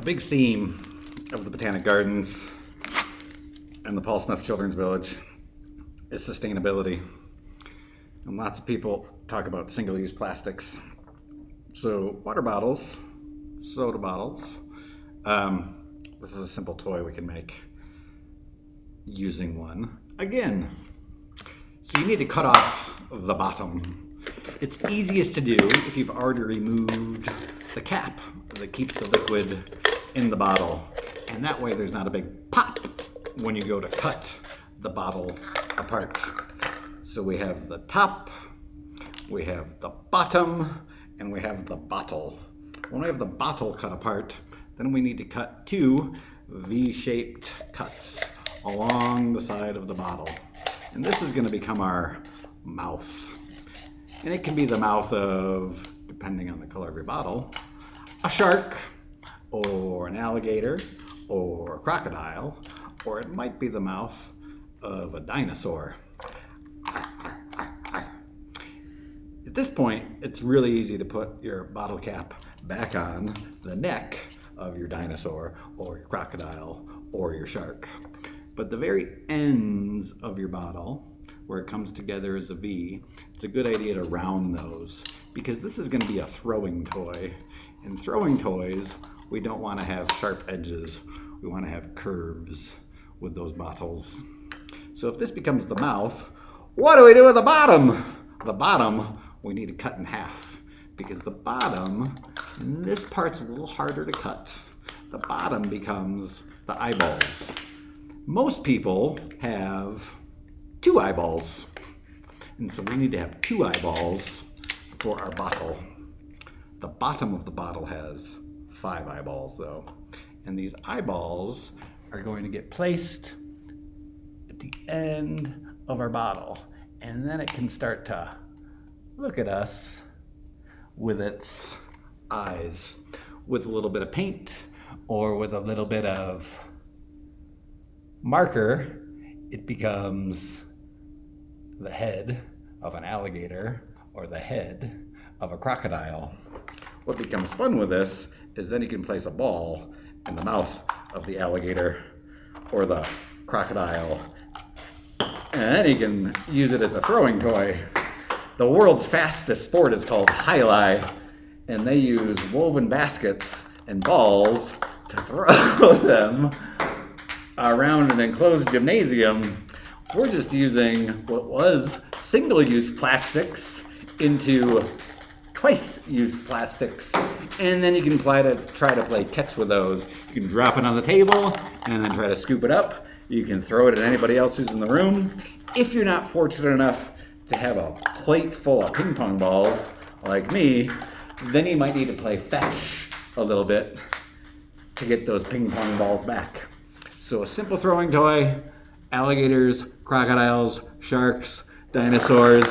big theme of the Botanic Gardens and the Paul Smith Children's Village is sustainability. And lots of people talk about single-use plastics. So water bottles, soda bottles, this is a simple toy we can make using one. Again, so you need to cut off the bottom. It's easiest to do if you've already removed the cap that keeps the liquid in the bottle. And that way there's not a big pop when you go to cut the bottle apart. So we have the top, we have the bottom, and we have the bottle. When we have the bottle cut apart, then we need to cut two V-shaped cuts along the side of the bottle. And this is going to become our mouth. And it can be the mouth of, depending on the color of your bottle, a shark, or an alligator, or a crocodile, or it might be the mouth of a dinosaur. At this point, it's really easy to put your bottle cap back on the neck of your dinosaur, or your crocodile, or your shark. But the very ends of your bottle, where it comes together as a V, it's a good idea to round those, because this is going to be a throwing toy. In throwing toys, we don't want to have sharp edges. We want to have curves with those bottles. So if this becomes the mouth, what do we do with the bottom? The bottom, we need to cut in half, because the bottom, and this part's a little harder to cut, the bottom becomes the eyeballs. Most people have 2 eyeballs, and so we need to have 2 eyeballs for our bottle. The bottom of the bottle has 5 eyeballs though, and these eyeballs are going to get placed at the end of our bottle, and then it can start to look at us with its eyes, with a little bit of paint or with a little bit of marker. It becomes the head of an alligator or the head of a crocodile. What becomes fun with this is then you can place a ball in the mouth of the alligator or the crocodile, and then you can use it as a throwing toy. The world's fastest sport is called Highlight, and they use woven baskets and balls to throw them around an enclosed gymnasium. We're just using what was single-use plastics into twice-use plastics, and then you can try to play catch with those. You can drop it on the table and then try to scoop it up. You can throw it at anybody else who's in the room. If you're not fortunate enough to have a plate full of ping pong balls like me, then you might need to play fetch a little bit to get those ping pong balls back. So a simple throwing toy, alligators, crocodiles, sharks, dinosaurs,